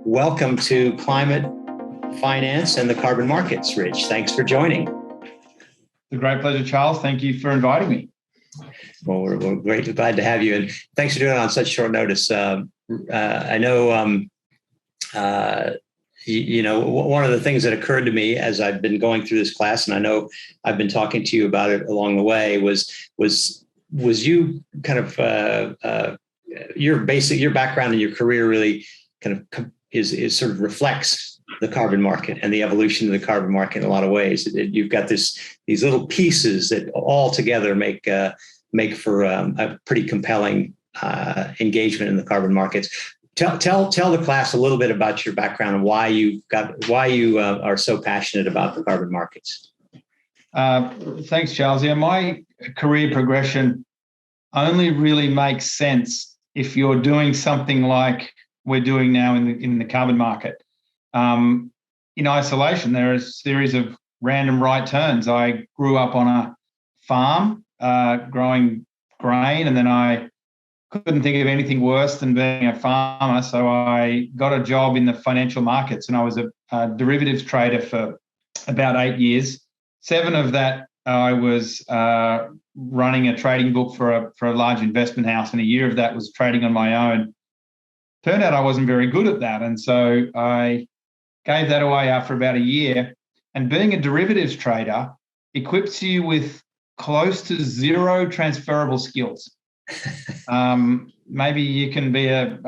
welcome to Climate Finance and the Carbon Markets. Rich, thanks for joining. It's a great pleasure, Charles. Thank you for inviting me. Well, we're glad to have you, and thanks for doing it on such short notice. I know, one of the things that occurred to me as I've been going through this class, and I know I've been talking to you about it along the way, was you kind of your background and your career really kind of is sort of reflects the carbon market and the evolution of the carbon market in a lot of ways. You've got these little pieces that all together make for a pretty compelling engagement in the carbon markets. Tell the class a little bit about your background and why you are so passionate about the carbon markets. Thanks, Charles. Yeah, my career progression only really makes sense if you're doing something like we're doing now in the carbon market. In isolation, there are a series of random right turns. I grew up on a farm growing grain, and then I couldn't think of anything worse than being a farmer, so I got a job in the financial markets, and I was a derivatives trader for about 8 years. 7 of that I was running a trading book for a large investment house, and a year of that was trading on my own. Turned out I wasn't very good at that, and so I gave that away after about a year. And being a derivatives trader equips you with close to zero transferable skills. Maybe you can be a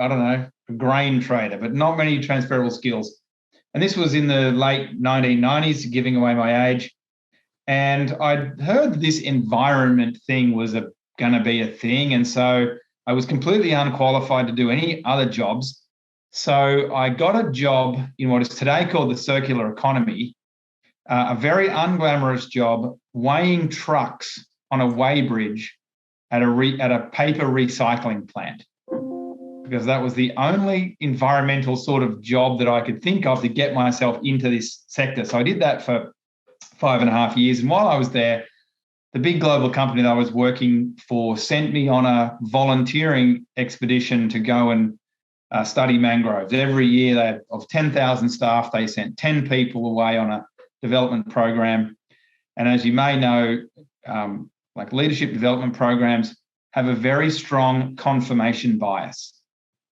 grain trader, but not many transferable skills. And this was in the late 1990s, giving away my age. And I'd heard this environment thing was going to be a thing. And so I was completely unqualified to do any other jobs. So I got a job in what is today called the circular economy, a very unglamorous job weighing trucks on a weigh bridge at a paper recycling plant, because that was the only environmental sort of job that I could think of to get myself into this sector. So I did that for 5.5 years. And while I was there, the big global company that I was working for sent me on a volunteering expedition to go and study mangroves. Every year, of 10,000 staff, they sent 10 people away on a development program. And as you may know, like leadership development programs have a very strong confirmation bias.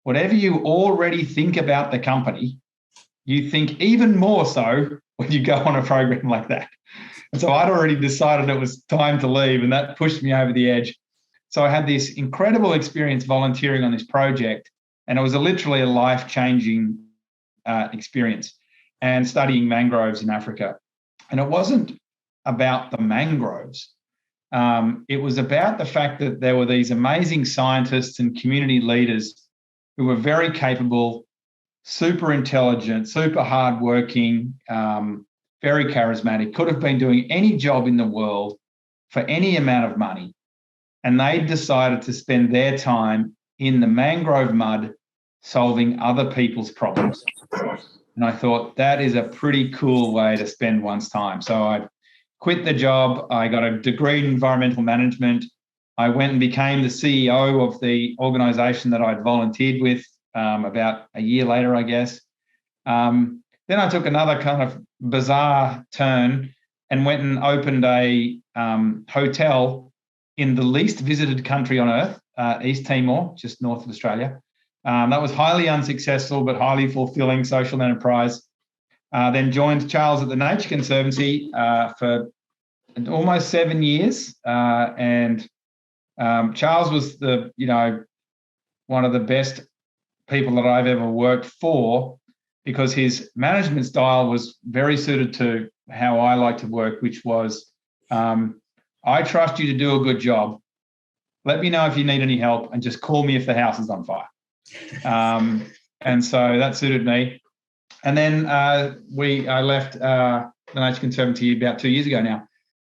Whatever you already think about the company, you think even more so when you go on a program like that. And so I'd already decided it was time to leave, and that pushed me over the edge. So I had this incredible experience volunteering on this project, and it was literally a life-changing experience, and studying mangroves in Africa. And it wasn't about the mangroves. It was about the fact that there were these amazing scientists and community leaders who were very capable, super intelligent, super hardworking, very charismatic, could have been doing any job in the world for any amount of money. And they decided to spend their time in the mangrove mud solving other people's problems. And I thought that is a pretty cool way to spend one's time. So I quit the job. I got a degree in environmental management. I went and became the CEO of the organization that I'd volunteered with about a year later, I guess. Then I took another kind of bizarre turn and went and opened a hotel in the least visited country on earth, East Timor, just north of Australia. That was highly unsuccessful, but highly fulfilling social enterprise. Then joined Charles at the Nature Conservancy for almost 7 years. And Charles was one of the best people that I've ever worked for, because his management style was very suited to how I like to work, which was, I trust you to do a good job. Let me know if you need any help, and just call me if the house is on fire. And so that suited me. And then I left the Nature Conservancy about 2 years ago now.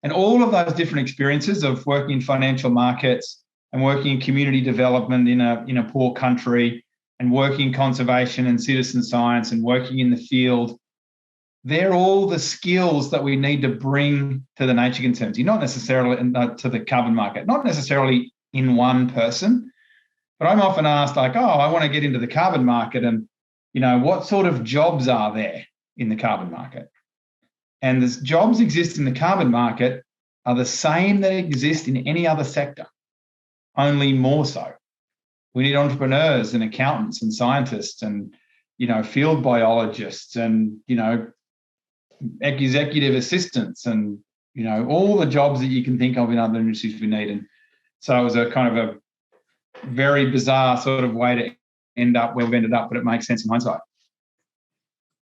And all of those different experiences of working in financial markets and working in community development in a poor country, and working in conservation and citizen science and working in the field, they're all the skills that we need to bring to the Nature Conservancy, not necessarily to the carbon market, not necessarily in one person. But I'm often asked, like, oh, I want to get into the carbon market, and what sort of jobs are there in the carbon market? And the jobs exist in the carbon market are the same that exist in any other sector, only more so. We need entrepreneurs and accountants and scientists and, field biologists and, executive assistants and, all the jobs that you can think of in other industries we need. And so it was a kind of a very bizarre sort of way to end up where we've ended up, but it makes sense in hindsight.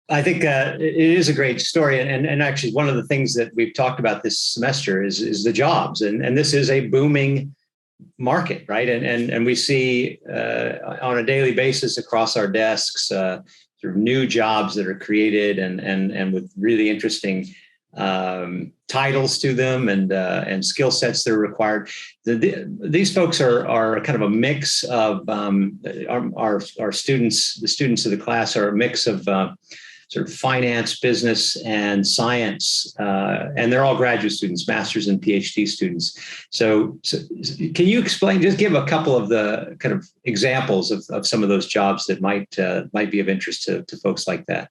I think it is a great story. And actually, one of the things that we've talked about this semester is the jobs. And this is a booming market, right? And we see on a daily basis across our desks sort of new jobs that are created and with really interesting titles to them and skill sets that are required. These folks are kind of a mix of our students. The students of the class are a mix of sort of finance, business, and science, and they're all graduate students, master's and PhD students. So can you explain? Just give a couple of the kind of examples of some of those jobs that might be of interest to folks like that.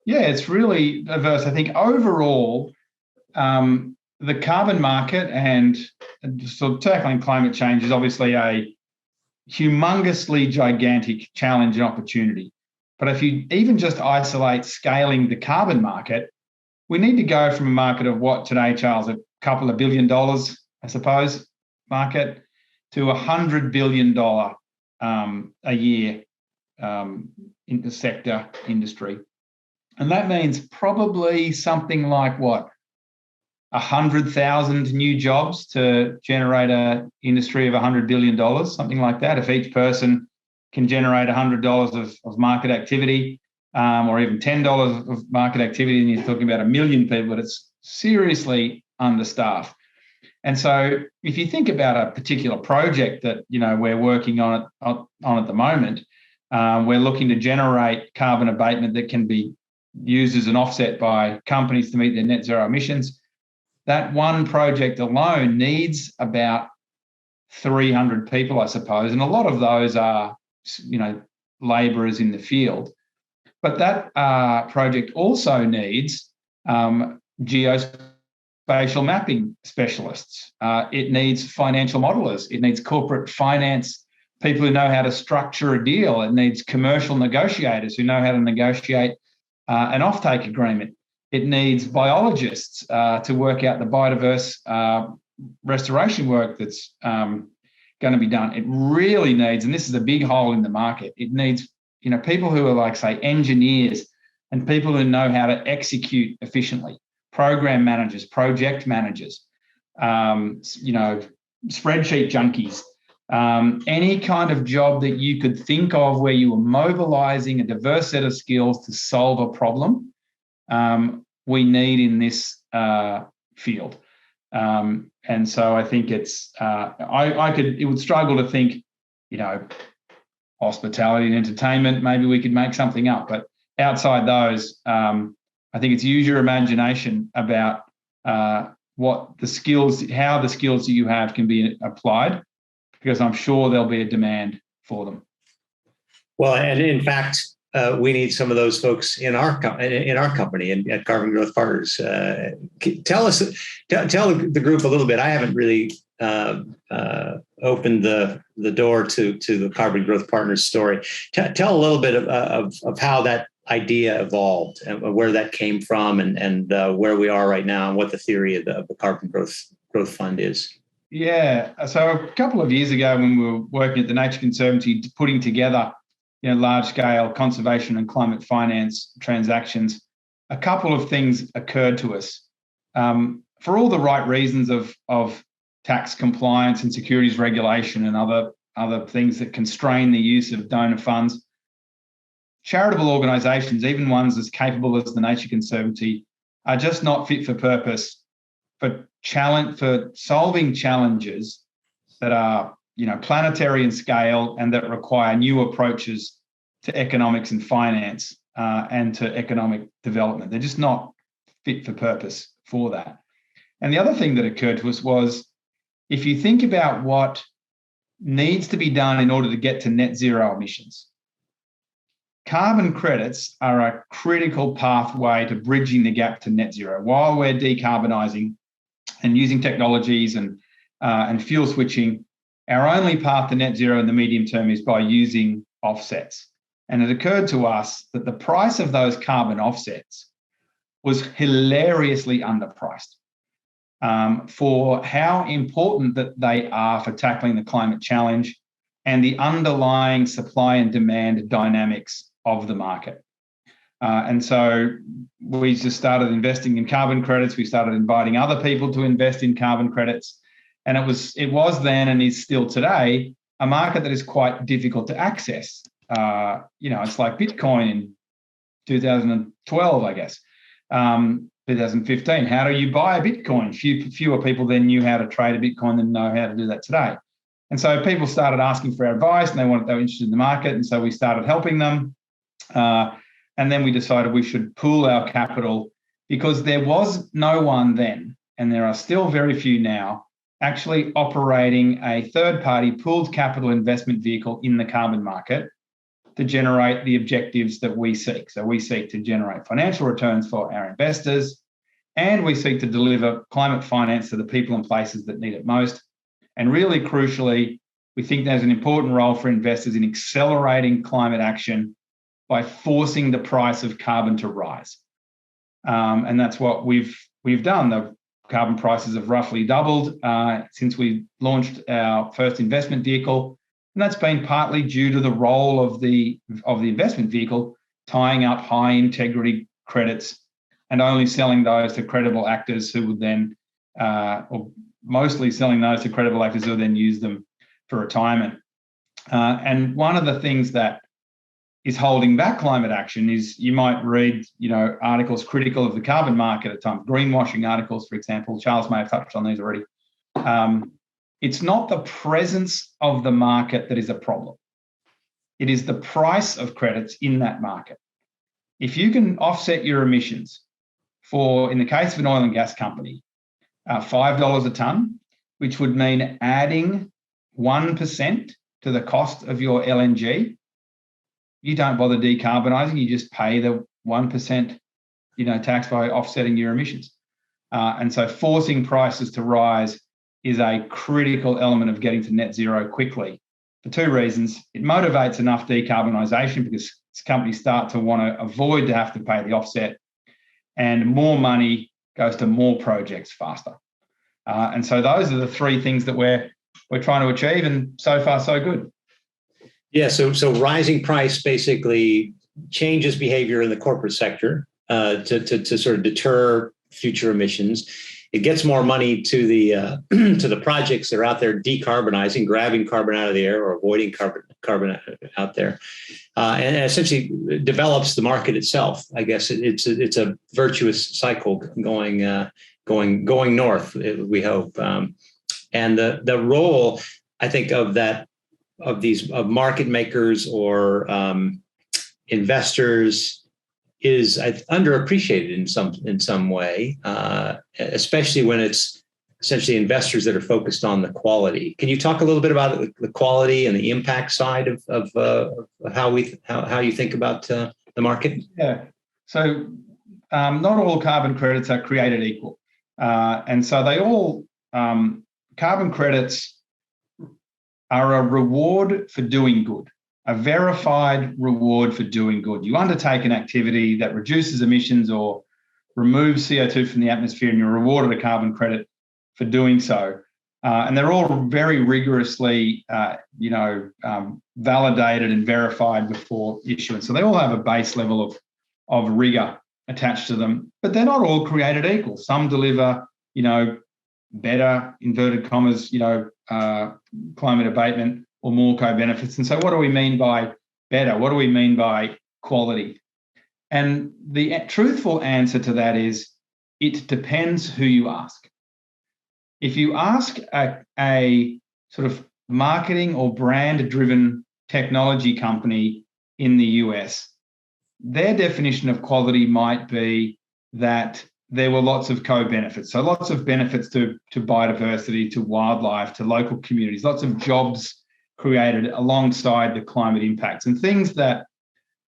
Yeah, it's really diverse. I think overall, the carbon market and sort of tackling climate change is obviously a humongously gigantic challenge and opportunity. But if you even just isolate scaling the carbon market, we need to go from a market of what today, Charles, a couple of $1 billion, I suppose, market to $100 billion a year in the sector industry. And that means probably something like what? 100,000 new jobs to generate an industry of $100 billion, something like that. If each person can generate $100 of market activity, or even $10 of market activity, and you're talking about 1 million people, but it's seriously understaffed. And so if you think about a particular project that we're working on at the moment, we're looking to generate carbon abatement that can be used as an offset by companies to meet their net zero emissions. That one project alone needs about 300 people, I suppose, and a lot of those are labourers in the field. But that project also needs geospatial mapping specialists. It needs financial modelers. It needs corporate finance people who know how to structure a deal. It needs commercial negotiators who know how to negotiate an offtake agreement. It needs biologists to work out the biodiverse restoration work that's going to be done. It really needs, and this is a big hole in the market, it needs people who are like, say, engineers and people who know how to execute efficiently, program managers, project managers, spreadsheet junkies, any kind of job that you could think of where you were mobilizing a diverse set of skills to solve a problem, we need in this field. And so I think it's, it would struggle to think, hospitality and entertainment, maybe we could make something up. But outside those, I think it's use your imagination about what the skills, how the skills that you have can be applied, because I'm sure there'll be a demand for them. Well, and in fact, we need some of those folks in our company and at Carbon Growth Partners. Tell the group a little bit. I haven't really opened the door to the Carbon Growth Partners story. Tell a little bit of how that idea evolved and where that came from and where we are right now and what the theory of the Carbon Growth Fund is. Yeah. So a couple of years ago when we were working at the Nature Conservancy, putting together large-scale conservation and climate finance transactions, a couple of things occurred to us. For all the right reasons of tax compliance and securities regulation and other things that constrain the use of donor funds, charitable organisations, even ones as capable as the Nature Conservancy, are just not fit for purpose for solving challenges that are planetary in scale and that require new approaches to economics and finance and to economic development. They're just not fit for purpose for that. And the other thing that occurred to us was, if you think about what needs to be done in order to get to net zero emissions, carbon credits are a critical pathway to bridging the gap to net zero. While we're decarbonising and using technologies and fuel switching, our only path to net zero in the medium term is by using offsets. And it occurred to us that the price of those carbon offsets was hilariously underpriced for how important that they are for tackling the climate challenge and the underlying supply and demand dynamics of the market. And so we just started investing in carbon credits. We started inviting other people to invest in carbon credits. And it was then and is still today a market that is quite difficult to access. It's like Bitcoin in 2012, I guess, 2015. How do you buy a Bitcoin? Fewer people then knew how to trade a Bitcoin than know how to do that today. And so people started asking for our advice, and they were interested in the market. And so we started helping them. And then we decided we should pool our capital, because there was no one then, and there are still very few now, actually operating a third-party pooled capital investment vehicle in the carbon market to generate the objectives that we seek. So we seek to generate financial returns for our investors, and we seek to deliver climate finance to the people and places that need it most. And really crucially, we think there's an important role for investors in accelerating climate action by forcing the price of carbon to rise. And that's what we've done. The carbon prices have roughly doubled since we launched our first investment vehicle. And that's been partly due to the role of the investment vehicle tying up high integrity credits and only selling those to credible actors who would then, or mostly selling those to credible actors who would then use them for retirement. And one of the things that is holding back climate action is, you might read, articles critical of the carbon market at times, greenwashing articles, for example. Charles may have touched on these already. It's not the presence of the market that is a problem. It is the price of credits in that market. If you can offset your emissions for, in the case of an oil and gas company, $5 a tonne, which would mean adding 1% to the cost of your LNG, you don't bother decarbonising, you just pay the 1%, tax by offsetting your emissions. And so forcing prices to rise is a critical element of getting to net zero quickly for two reasons. It motivates enough decarbonisation because companies start to want to avoid to have to pay the offset, and more money goes to more projects faster. And so those are the three things that we're trying to achieve, and so far so good. Yeah, so rising price basically changes behavior in the corporate sector to sort of deter future emissions. It gets more money to the to the projects that are out there decarbonizing, grabbing carbon out of the air or avoiding carbon out there, and essentially develops the market itself. I guess it's a virtuous cycle going north. We hope, and the role, I think, of market makers or investors is underappreciated in some way, especially when it's essentially investors that are focused on the quality. Can you talk a little bit about the quality and the impact side of how you think about the market? Yeah. So not all carbon credits are created equal, and so they all carbon credits are a reward for doing good, a verified reward for doing good. You undertake an activity that reduces emissions or removes CO2 from the atmosphere, and you're rewarded a carbon credit for doing so. And they're all very rigorously, validated and verified before issuance. So they all have a base level of rigor attached to them, but they're not all created equal. Some deliver, better, inverted commas, climate abatement or more co-benefits. And so what do we mean by better? What do we mean by quality? And the truthful answer to that is it depends who you ask. If you ask a sort of marketing or brand-driven technology company in the US, their definition of quality might be that there were lots of co-benefits. So lots of benefits to biodiversity, to wildlife, to local communities, lots of jobs created alongside the climate impacts, and things that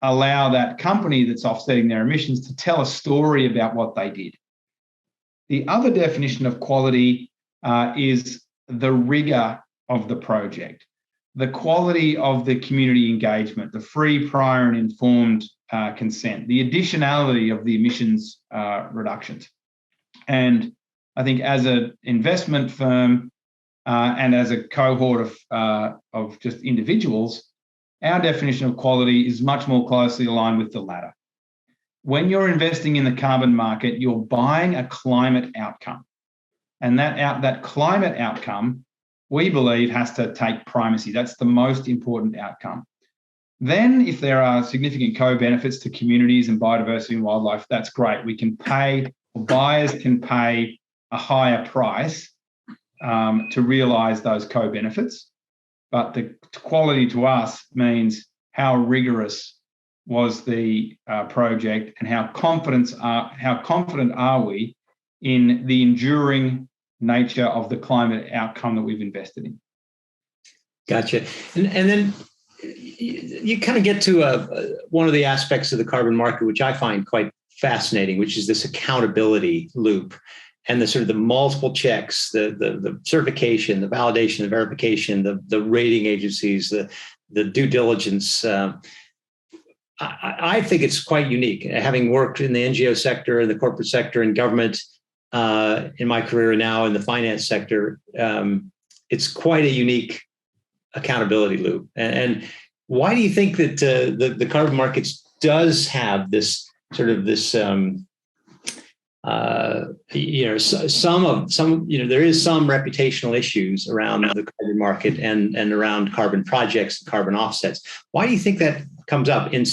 allow that company that's offsetting their emissions to tell a story about what they did. The other definition of quality is the rigor of the project, the quality of the community engagement, the free, prior and informed consent, the additionality of the emissions reductions. And I think as an investment firm and as a cohort of just individuals, our definition of quality is much more closely aligned with the latter. When you're investing in the carbon market, you're buying a climate outcome. And that climate outcome, we believe, has to take primacy. That's the most important outcome. Then, if there are significant co-benefits to communities and biodiversity and wildlife, that's great. We can pay, or buyers can pay a higher price to realise those co-benefits. But the quality to us means how rigorous was the project and how confident are we in the enduring nature of the climate outcome that we've invested in. Gotcha. And then you kind of get to one of the aspects of the carbon market, which I find quite fascinating, which is this accountability loop and the sort of the multiple checks, the certification, the validation, the verification, the rating agencies, the due diligence. I think it's quite unique. Having worked in the NGO sector, in the corporate sector, in government, in my career now in the finance sector, it's quite a unique accountability loop. And why do you think that the carbon markets does have this sort of this there is some reputational issues around the carbon market and around carbon projects, carbon offsets. Why do you think that comes up in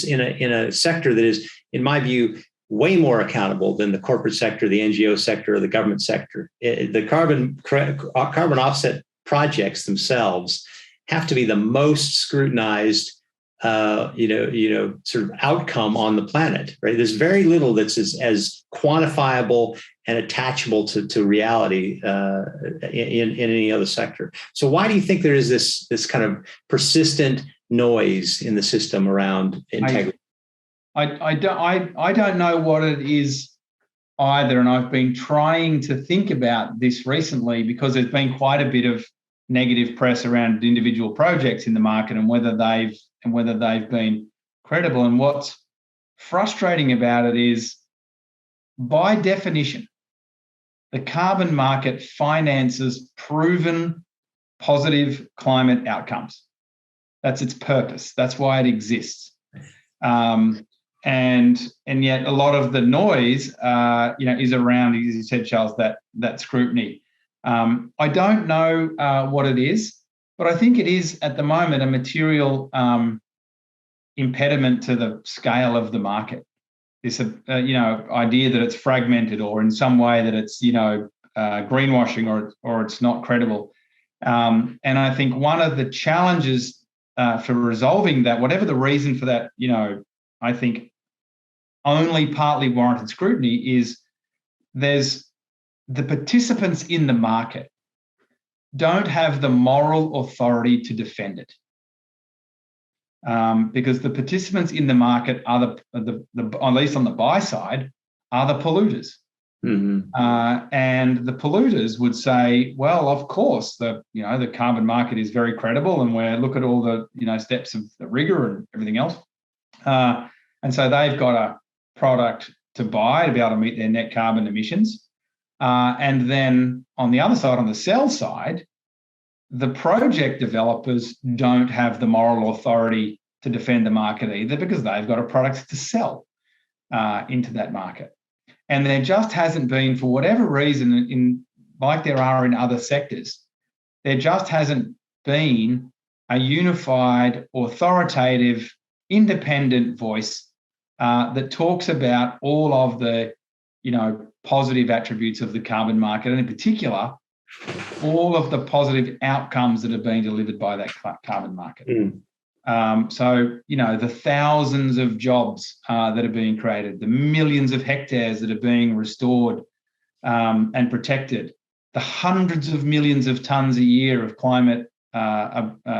a sector that is, in my view, way more accountable than the corporate sector, the NGO sector, or the government sector? The carbon offset projects themselves have to be the most scrutinized sort of outcome on the planet, right? There's very little that's as quantifiable and attachable to reality in any other sector. So why do you think there is this kind of persistent noise in the system around integrity? I don't know what it is either, and I've been trying to think about this recently because there's been quite a bit of negative press around individual projects in the market and whether they've been credible. And what's frustrating about it is, by definition, the carbon market finances proven positive climate outcomes. That's its purpose. That's why it exists. And yet a lot of the noise, is around, as you said, Charles, that scrutiny. I don't know what it is, but I think it is at the moment a material impediment to the scale of the market. This idea that it's fragmented or in some way that it's greenwashing or it's not credible. And I think one of the challenges for resolving that, whatever the reason for that, I think only partly warranted scrutiny, is there's the participants in the market don't have the moral authority to defend it. Because the participants in the market are at least on the buy side, are the polluters. Mm-hmm. And the polluters would say, well, of course, the carbon market is very credible, and look at all the steps of the rigor and everything else. And so they've got a product to buy to be able to meet their net carbon emissions. And then on the other side, on the sell side, the project developers don't have the moral authority to defend the market either, because they've got a product to sell into that market. And there just hasn't been, for whatever reason, like there are in other sectors, there just hasn't been a unified, authoritative, independent voice that talks about all of the, positive attributes of the carbon market, and in particular, all of the positive outcomes that are being delivered by that carbon market. So, the thousands of jobs that are being created, the millions of hectares that are being restored and protected, the hundreds of millions of tonnes a year of climate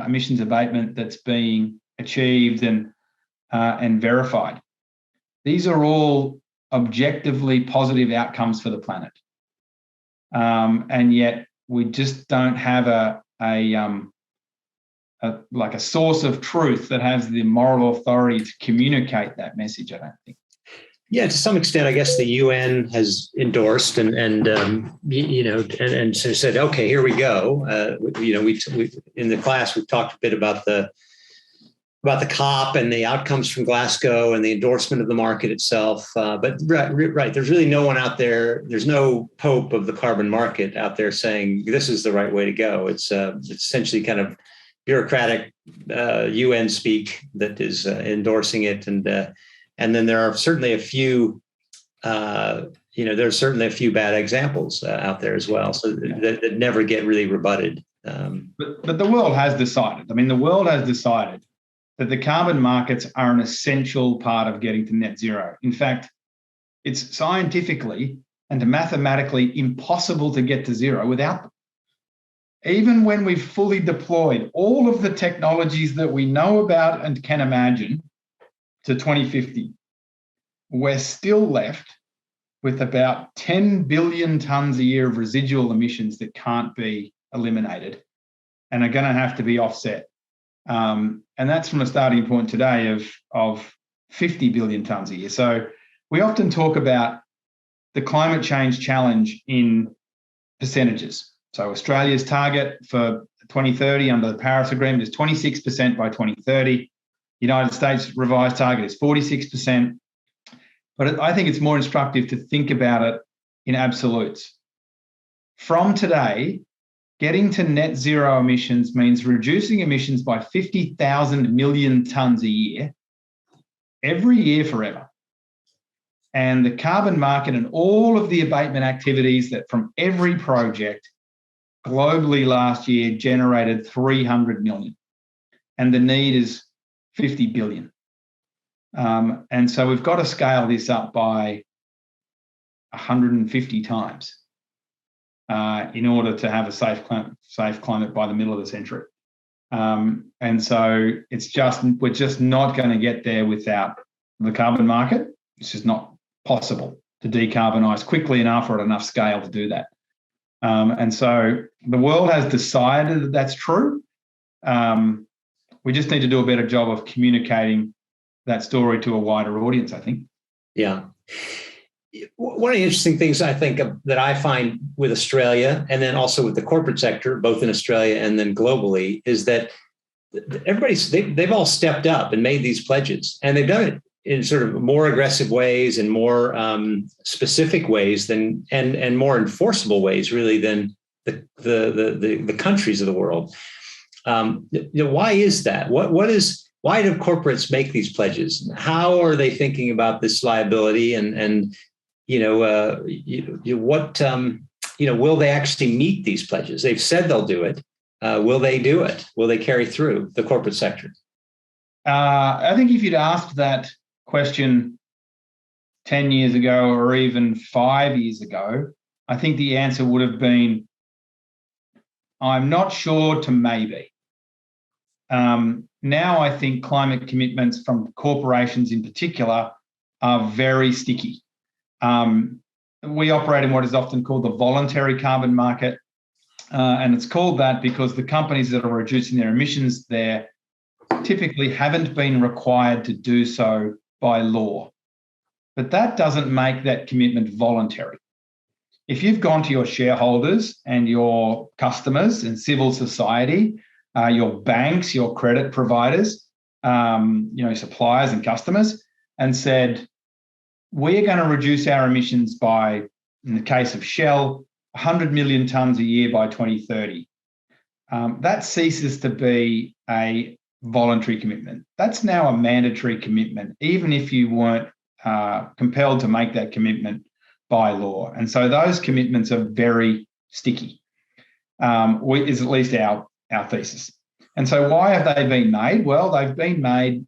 emissions abatement that's being achieved, and and verified. These are all objectively positive outcomes for the planet. And yet we just don't have a source of truth that has the moral authority to communicate that message, I don't think. Yeah, to some extent, I guess the UN has endorsed and so said, okay, here we go. We in the class we've talked a bit about the COP and the outcomes from Glasgow and the endorsement of the market itself. But right, there's really no one out there. There's no pope of the carbon market out there saying this is the right way to go. It's essentially kind of bureaucratic UN speak that is endorsing it, and then there are certainly a few. There's certainly a few bad examples out there as well, so that never get really rebutted. But the world has decided. I mean, the world has decided that the carbon markets are an essential part of getting to net zero. In fact, it's scientifically and mathematically impossible to get to zero without them. Even when we've fully deployed all of the technologies that we know about and can imagine to 2050, we're still left with about 10 billion tonnes a year of residual emissions that can't be eliminated and are going to have to be offset. And that's from a starting point today of 50 billion tonnes a year. So we often talk about the climate change challenge in percentages. So Australia's target for 2030 under the Paris Agreement is 26% by 2030. United States revised target is 46%. But I think it's more instructive to think about it in absolutes. From today, getting to net zero emissions means reducing emissions by 50,000 million tonnes a year, every year forever. And the carbon market and all of the abatement activities that from every project globally last year generated 300 million. And the need is 50 billion. And so we've got to scale this up by 150 times. In order to have a safe climate by the middle of the century. And so we're just not going to get there without the carbon market. It's just not possible to decarbonise quickly enough or at enough scale to do that. And so the world has decided that that's true. We just need to do a better job of communicating that story to a wider audience, I think. Yeah. One of the interesting things I think that I find with Australia and then also with the corporate sector, both in Australia and then globally, is that they've all stepped up and made these pledges, and they've done it in sort of more aggressive ways and more specific ways and more enforceable ways, really, than the countries of the world. Why is that? Why do corporates make these pledges? How are they thinking about this liability and will they actually meet these pledges? They've said they'll do it. Will they do it? Will they carry through, the corporate sector? I think if you'd asked that question 10 years ago or even 5 years ago, I think the answer would have been, I'm not sure to maybe. Now I think climate commitments from corporations in particular are very sticky. We operate in what is often called the voluntary carbon market, and it's called that because the companies that are reducing their emissions there typically haven't been required to do so by law. But that doesn't make that commitment voluntary. If you've gone to your shareholders and your customers and civil society, your banks, your credit providers, suppliers and customers, and said, we're going to reduce our emissions by, in the case of Shell, 100 million tonnes a year by 2030. That ceases to be a voluntary commitment. That's now a mandatory commitment, even if you weren't compelled to make that commitment by law. And so those commitments are very sticky, is at least our thesis. And so why have they been made? Well, they've been made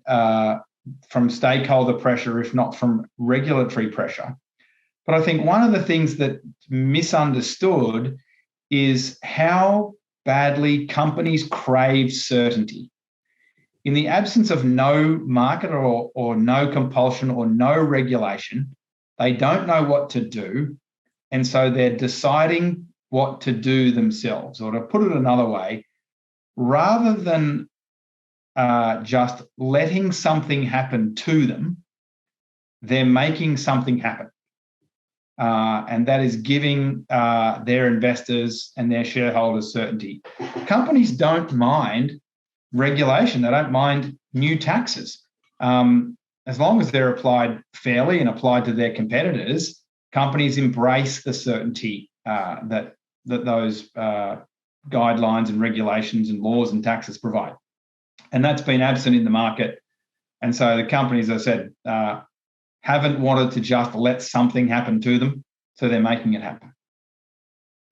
from stakeholder pressure, if not from regulatory pressure. But I think one of the things that's misunderstood is how badly companies crave certainty. in the absence of no market or no compulsion or no regulation, they don't know what to do. And so they're deciding what to do themselves. Or to put it another way, rather than just letting something happen to them, they're making something happen. And that is giving their investors and their shareholders certainty. Companies don't mind regulation. They don't mind new taxes. As long as they're applied fairly and applied to their competitors, companies embrace the certainty that those guidelines and regulations and laws and taxes provide. And that's been absent in the market. And so the companies, as I said, haven't wanted to just let something happen to them, so they're making it happen.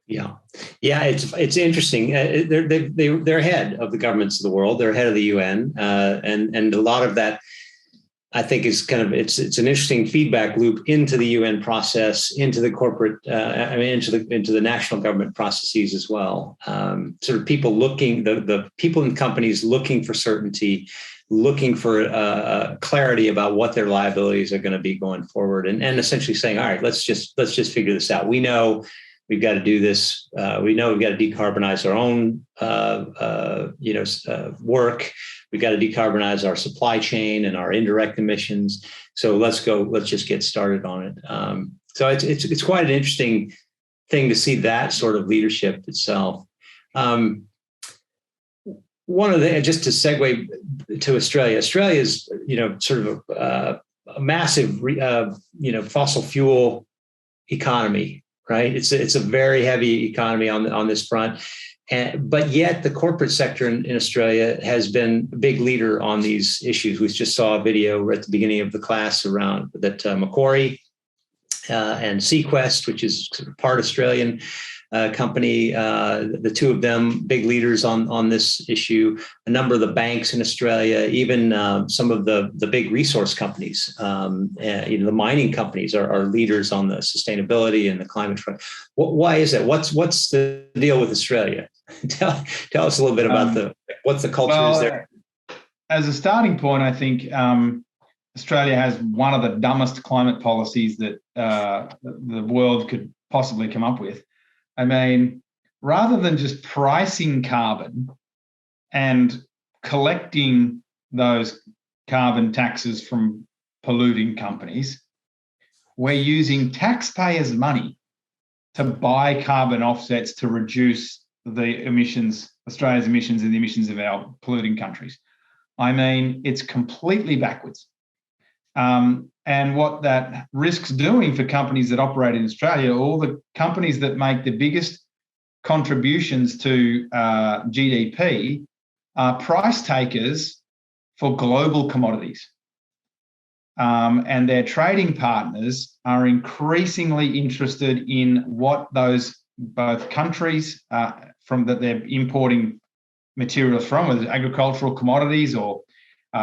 Yeah, it's interesting. They're ahead of the governments of the world. They're ahead of the UN, and a lot of that, I think, is kind of it's an interesting feedback loop into the UN process, into the corporate, into the national government processes as well. Sort of people looking, the people in companies looking for certainty, looking for clarity about what their liabilities are going to be going forward, and essentially saying, all right, let's just figure this out. We know we've got to do this. We know we've got to decarbonize our own work. We've got to decarbonize our supply chain and our indirect emissions. So let's just get started on it. So it's quite an interesting thing to see that sort of leadership itself. One of the, just to segue to Australia is, sort of a massive, fossil fuel economy, right? It's a very heavy economy on this front. But yet the corporate sector in Australia has been a big leader on these issues. We just saw a video at the beginning of the class around that Macquarie and Sequest, which is part Australian company, the two of them big leaders on this issue. A number of the banks in Australia, even some of the big resource companies, the mining companies are leaders on the sustainability and the climate front. Why is that? What's the deal with Australia? Tell us a little bit about what's the culture is there. As a starting point, I think Australia has one of the dumbest climate policies that the world could possibly come up with. I mean, rather than just pricing carbon and collecting those carbon taxes from polluting companies, we're using taxpayers' money to buy carbon offsets to reduce the emissions, Australia's emissions and the emissions of our polluting countries. I mean, it's completely backwards. And what that risks doing for companies that operate in Australia, all the companies that make the biggest contributions to GDP are price takers for global commodities. And their trading partners are increasingly interested in what those both countries from that they're importing materials from, whether it's agricultural commodities or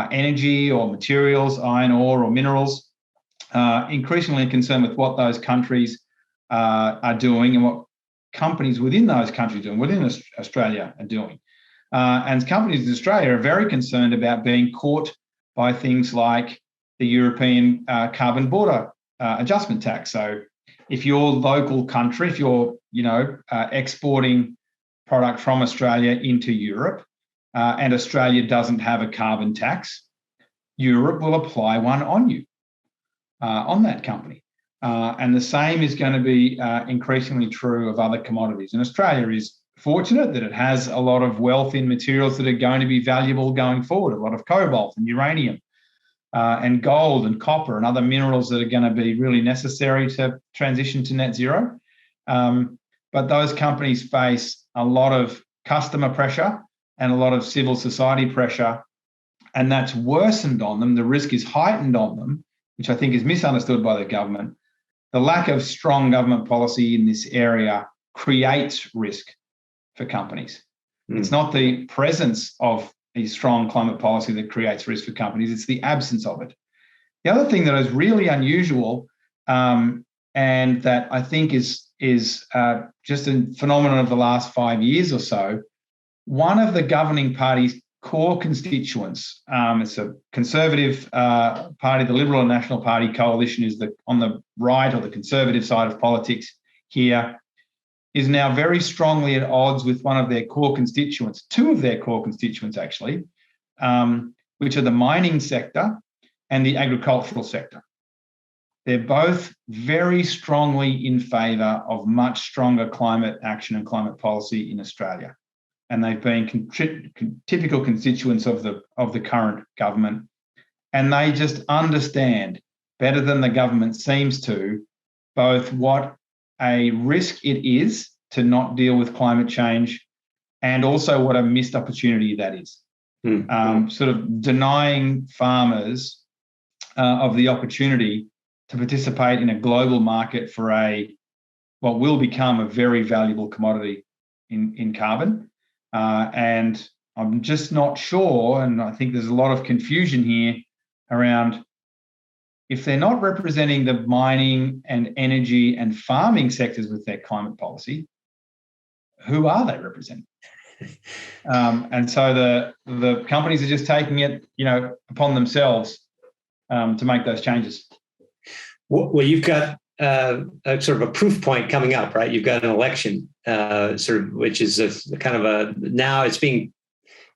energy or materials, iron ore or minerals, increasingly concerned with what those countries are doing and what companies within those countries are doing, within Australia are doing. And companies in Australia are very concerned about being caught by things like the European carbon border adjustment tax. So if your local country, if you're exporting product from Australia into Europe, and Australia doesn't have a carbon tax, Europe will apply one on you, on that company. And the same is going to be increasingly true of other commodities. And Australia is fortunate that it has a lot of wealth in materials that are going to be valuable going forward, a lot of cobalt and uranium and gold and copper and other minerals that are going to be really necessary to transition to net zero. But those companies face a lot of customer pressure and a lot of civil society pressure, and that's worsened on them. The risk is heightened on them, which I think is misunderstood by the government. The lack of strong government policy in this area creates risk for companies. It's not the presence of a strong climate policy that creates risk for companies, it's the absence of it. The other thing that is really unusual and that I think is just a phenomenon of the last 5 years or so, one of the governing parties core constituents. It's a Conservative party. The Liberal and National Party coalition is on the right or the Conservative side of politics here, is now very strongly at odds with one of their core constituents, two of their core constituents actually, which are the mining sector and the agricultural sector. They're both very strongly in favour of much stronger climate action and climate policy in Australia. And they've been typical constituents of the current government. And they just understand better than the government seems to, both what a risk it is to not deal with climate change and also what a missed opportunity that is. Sort of denying farmers of the opportunity to participate in a global market for what will become a very valuable commodity in carbon. And I'm just not sure, and I think there's a lot of confusion here around if they're not representing the mining and energy and farming sectors with their climate policy, who are they representing? And so the companies are just taking it, upon themselves to make those changes. Well, you've got a sort of a proof point coming up, right? You've got an election, which is now it's being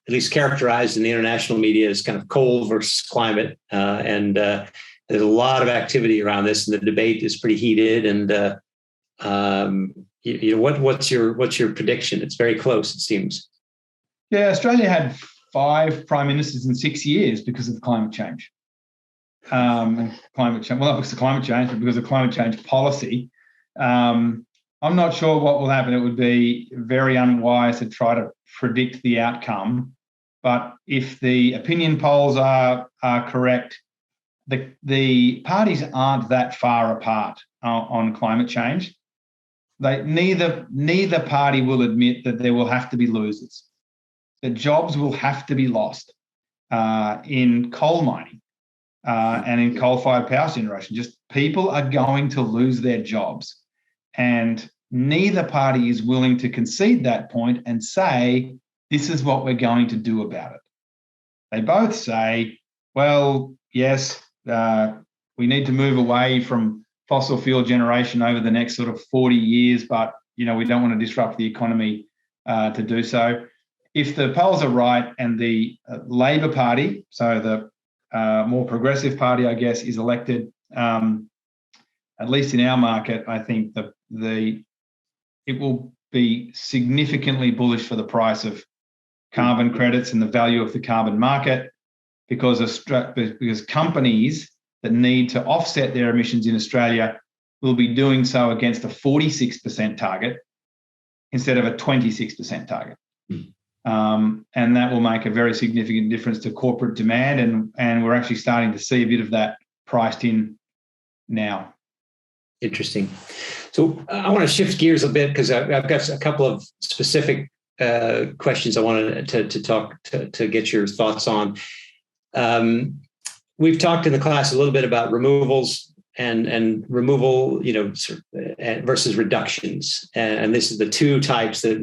at least characterized in the international media as kind of coal versus climate, and there's a lot of activity around this, and the debate is pretty heated. And what's your prediction? It's very close, it seems. Yeah, Australia had 5 prime ministers in 6 years because of climate change. Climate change, well, not because of climate change, but because of climate change policy. I'm not sure what will happen. It would be very unwise to try to predict the outcome. But if the opinion polls are correct, the parties aren't that far apart on climate change. Neither party will admit that there will have to be losers. The jobs will have to be lost in coal mining. And in coal-fired power generation, just people are going to lose their jobs. And neither party is willing to concede that point and say, this is what we're going to do about it. They both say, well, yes, we need to move away from fossil fuel generation over the next sort of 40 years, but, we don't want to disrupt the economy to do so. If the polls are right and the Labor Party, so the more progressive party, I guess, is elected, at least in our market, I think it will be significantly bullish for the price of carbon credits and the value of the carbon market, because companies that need to offset their emissions in Australia will be doing so against a 46% target instead of a 26% target. And that will make a very significant difference to corporate demand, and we're actually starting to see a bit of that priced in now. Interesting. So I want to shift gears a bit because I've got a couple of specific questions I wanted to get your thoughts on. We've talked in the class a little bit about removals and removal, versus reductions. And this is the two types that,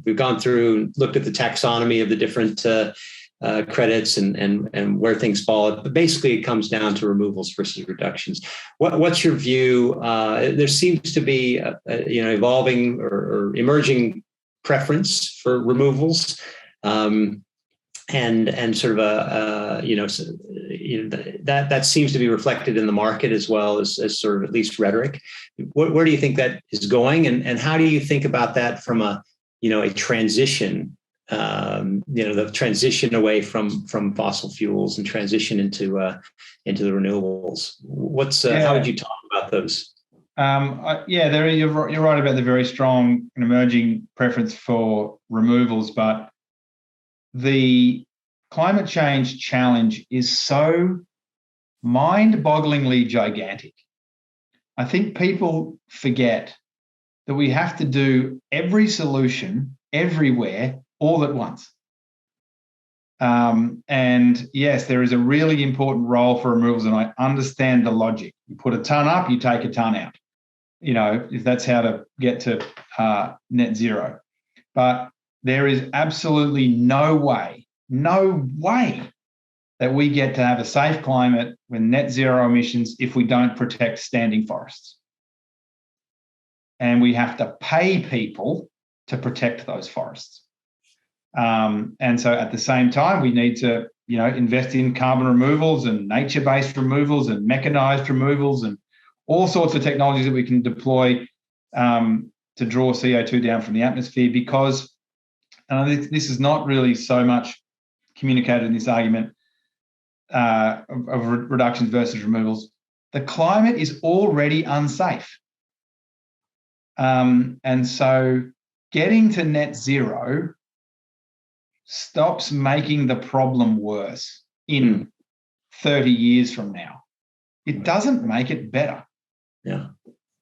we've gone through and looked at the taxonomy of the different credits and where things fall. But basically, it comes down to removals versus reductions. What's your view? There seems to be, evolving or emerging preference for removals. And sort of that seems to be reflected in the market as well as sort of at least rhetoric. Where do you think that is going, and how do you think about that from a transition? The transition away from fossil fuels and transition into the renewables. How would you talk about those? You're right about the very strong and emerging preference for removals, but the climate change challenge is so mind-bogglingly gigantic. I think people forget that we have to do every solution everywhere all at once. And yes, there is a really important role for removals, and I understand the logic. You put a ton up, you take a ton out, if that's how to get to net zero. But there is absolutely no way no way that we get to have a safe climate with net zero emissions if we don't protect standing forests. And we have to pay people to protect those forests. And so at the same time, we need to, invest in carbon removals and nature-based removals and mechanized removals and all sorts of technologies that we can deploy to draw CO2 down from the atmosphere, because this is not really so much communicated in this argument of reductions versus removals. The climate is already unsafe. And so getting to net zero stops making the problem worse in 30 years from now. It doesn't make it better. Yeah.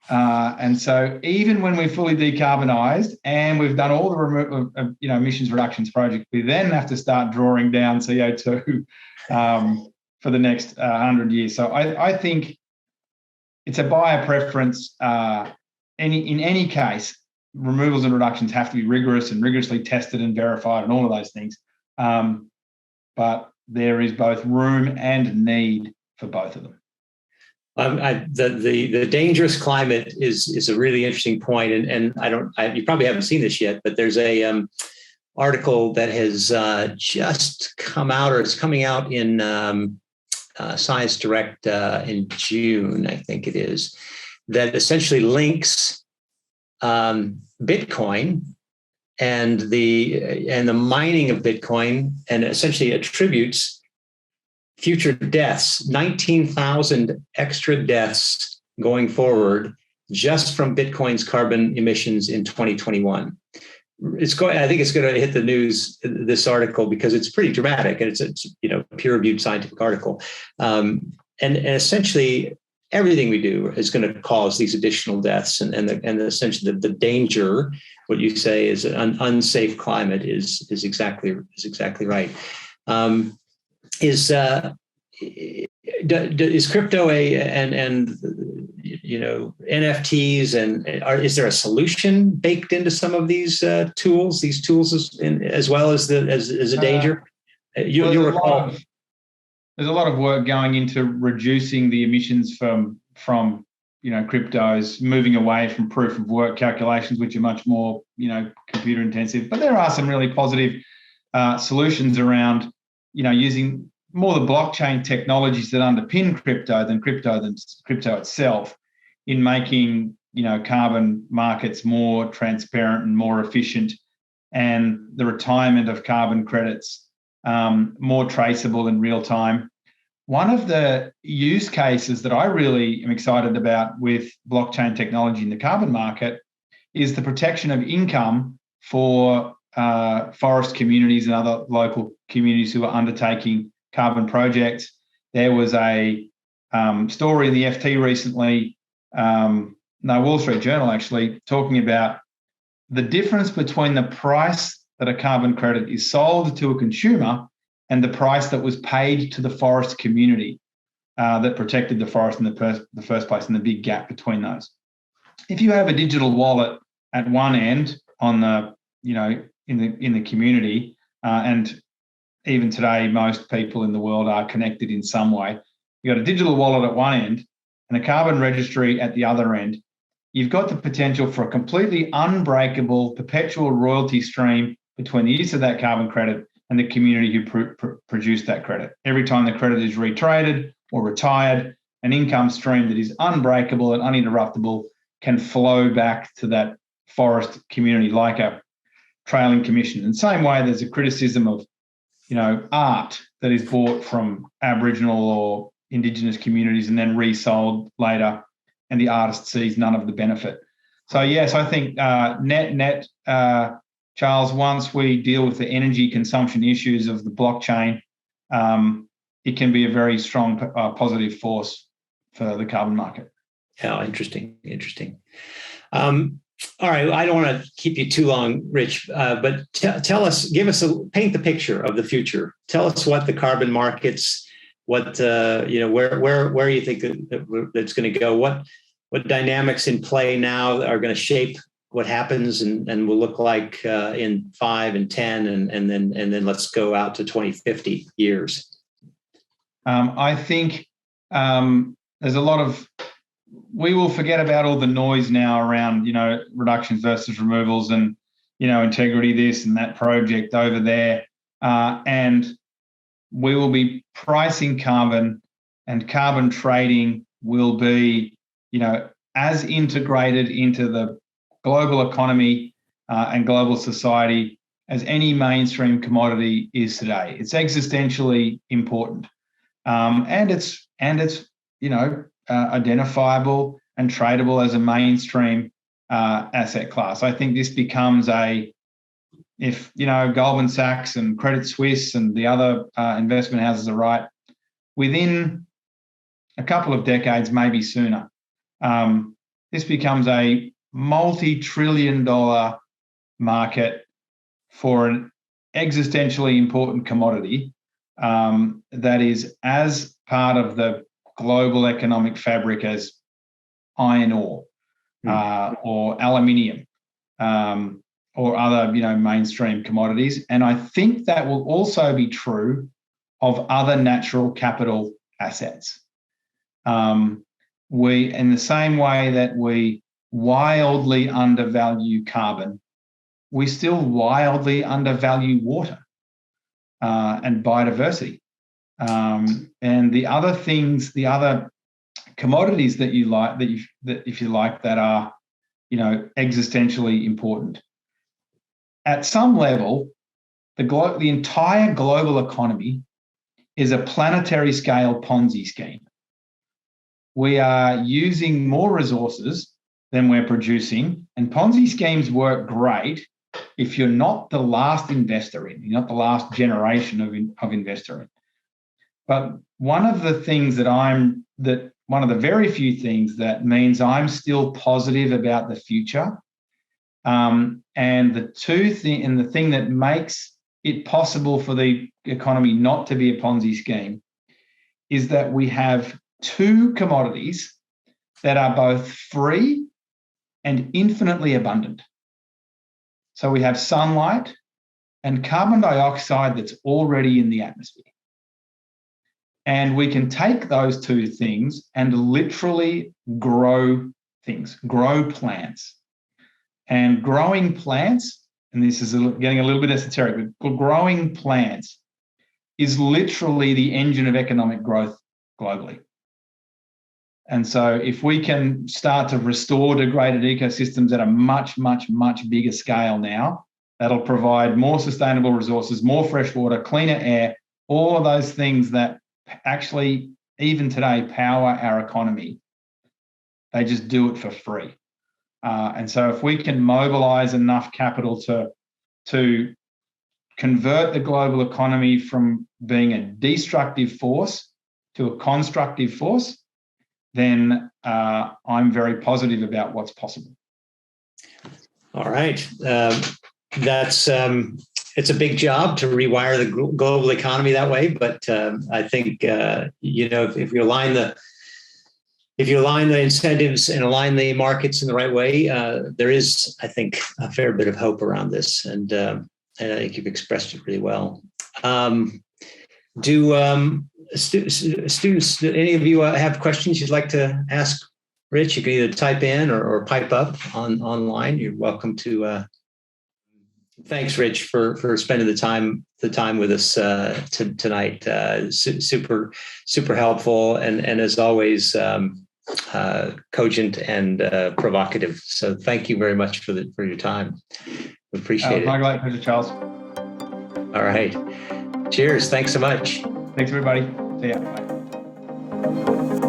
And so even when we're fully decarbonised and we've done all the emissions reductions project, we then have to start drawing down CO2 for the next 100 years. So I think it's a buyer preference. In any case, removals and reductions have to be rigorous and rigorously tested and verified and all of those things. But there is both room and need for both of them. The dangerous climate is a really interesting point, and you probably haven't seen this yet, but there's a article that has just come out, or it's coming out in Science Direct in June, I think it is, that essentially links Bitcoin and the mining of Bitcoin, and essentially attributes future deaths, 19,000 extra deaths going forward just from Bitcoin's carbon emissions in 2021. I think it's going to hit the news, this article, because it's pretty dramatic, and it's a peer-reviewed scientific article, and essentially everything we do is going to cause these additional deaths, and essentially the danger. What you say is an unsafe climate is exactly right. Is crypto and NFTs, and is there a solution baked into some of these tools? These tools as well as a danger. You'll recall. There's a lot of work going into reducing the emissions from cryptos, moving away from proof of work calculations, which are much more computer intensive. But there are some really positive solutions around using more the blockchain technologies that underpin crypto than crypto itself, in making carbon markets more transparent and more efficient, and the retirement of carbon credits more traceable in real time. One of the use cases that I really am excited about with blockchain technology in the carbon market is the protection of income for forest communities and other local communities who are undertaking carbon projects. There was a story in the FT recently, Wall Street Journal actually, talking about the difference between the price that a carbon credit is sold to a consumer and the price that was paid to the forest community that protected the forest in the first place, and the big gap between those. If you have a digital wallet at one end on the, in the community, and even today, most people in the world are connected in some way. You've got a digital wallet at one end and a carbon registry at the other end. You've got the potential for a completely unbreakable, perpetual royalty stream between the use of that carbon credit and the community who produced that credit. Every time the credit is retraded or retired, an income stream that is unbreakable and uninterruptible can flow back to that forest community like a trailing commission. In the same way, there's a criticism of art that is bought from Aboriginal or Indigenous communities and then resold later, and the artist sees none of the benefit. So yes, I think net, Charles, once we deal with the energy consumption issues of the blockchain, it can be a very strong positive force for the carbon market. Yeah, interesting. All right, I don't want to keep you too long, Rich, but tell us, paint the picture of the future. Tell us what the carbon markets, where you think that it's going to go, what dynamics in play now are going to shape what happens and will look like in 5 and 10, and then let's go out to 2050 years? I think there's a lot of, we will forget about all the noise now around, reductions versus removals and, integrity this and that project over there. And we will be pricing carbon, and carbon trading will be, as integrated into the global economy and global society as any mainstream commodity is today. It's existentially important, and it's identifiable and tradable as a mainstream asset class. I think this becomes if Goldman Sachs and Credit Suisse and the other investment houses are right, within a couple of decades, maybe sooner, this becomes a multi-trillion-dollar market for an existentially important commodity that is as part of the global economic fabric as iron ore or aluminium or other mainstream commodities. And I think that will also be true of other natural capital assets. We, in the same way that we wildly undervalue carbon, we still wildly undervalue water and biodiversity. And the other things, the other commodities that you like, that are, existentially important. At some level, the entire global economy is a planetary scale Ponzi scheme. We are using more resources than we're producing, and Ponzi schemes work great if you're not the last investor in, you're not the last generation of investor in. But one of the very few things that means I'm still positive about the future, and the thing that makes it possible for the economy not to be a Ponzi scheme is that we have two commodities that are both free and infinitely abundant. So we have sunlight and carbon dioxide that's already in the atmosphere. And we can take those two things and literally grow things, grow plants. And growing plants, and this is getting a little bit esoteric, but growing plants is literally the engine of economic growth globally. And so if we can start to restore degraded ecosystems at a much, much, much bigger scale now, that'll provide more sustainable resources, more fresh water, cleaner air, all of those things that actually, even today, power our economy. They just do it for free. And so if we can mobilize enough capital to convert the global economy from being a destructive force to a constructive force, then I'm very positive about what's possible. All right. It's a big job to rewire the global economy that way, but I think if you align the incentives and align the markets in the right way, there is, I think, a fair bit of hope around this, and I think you've expressed it really well. Students, do any of you have questions you'd like to ask Rich? You can either type in or pipe up online. You're welcome to. Thanks, Rich, for spending the time with us tonight. Super helpful, and as always, cogent and provocative. So thank you very much for your time. We appreciate it. My great pleasure, Charles. All right. Cheers. Thanks so much. Thanks, everybody. See ya. Bye.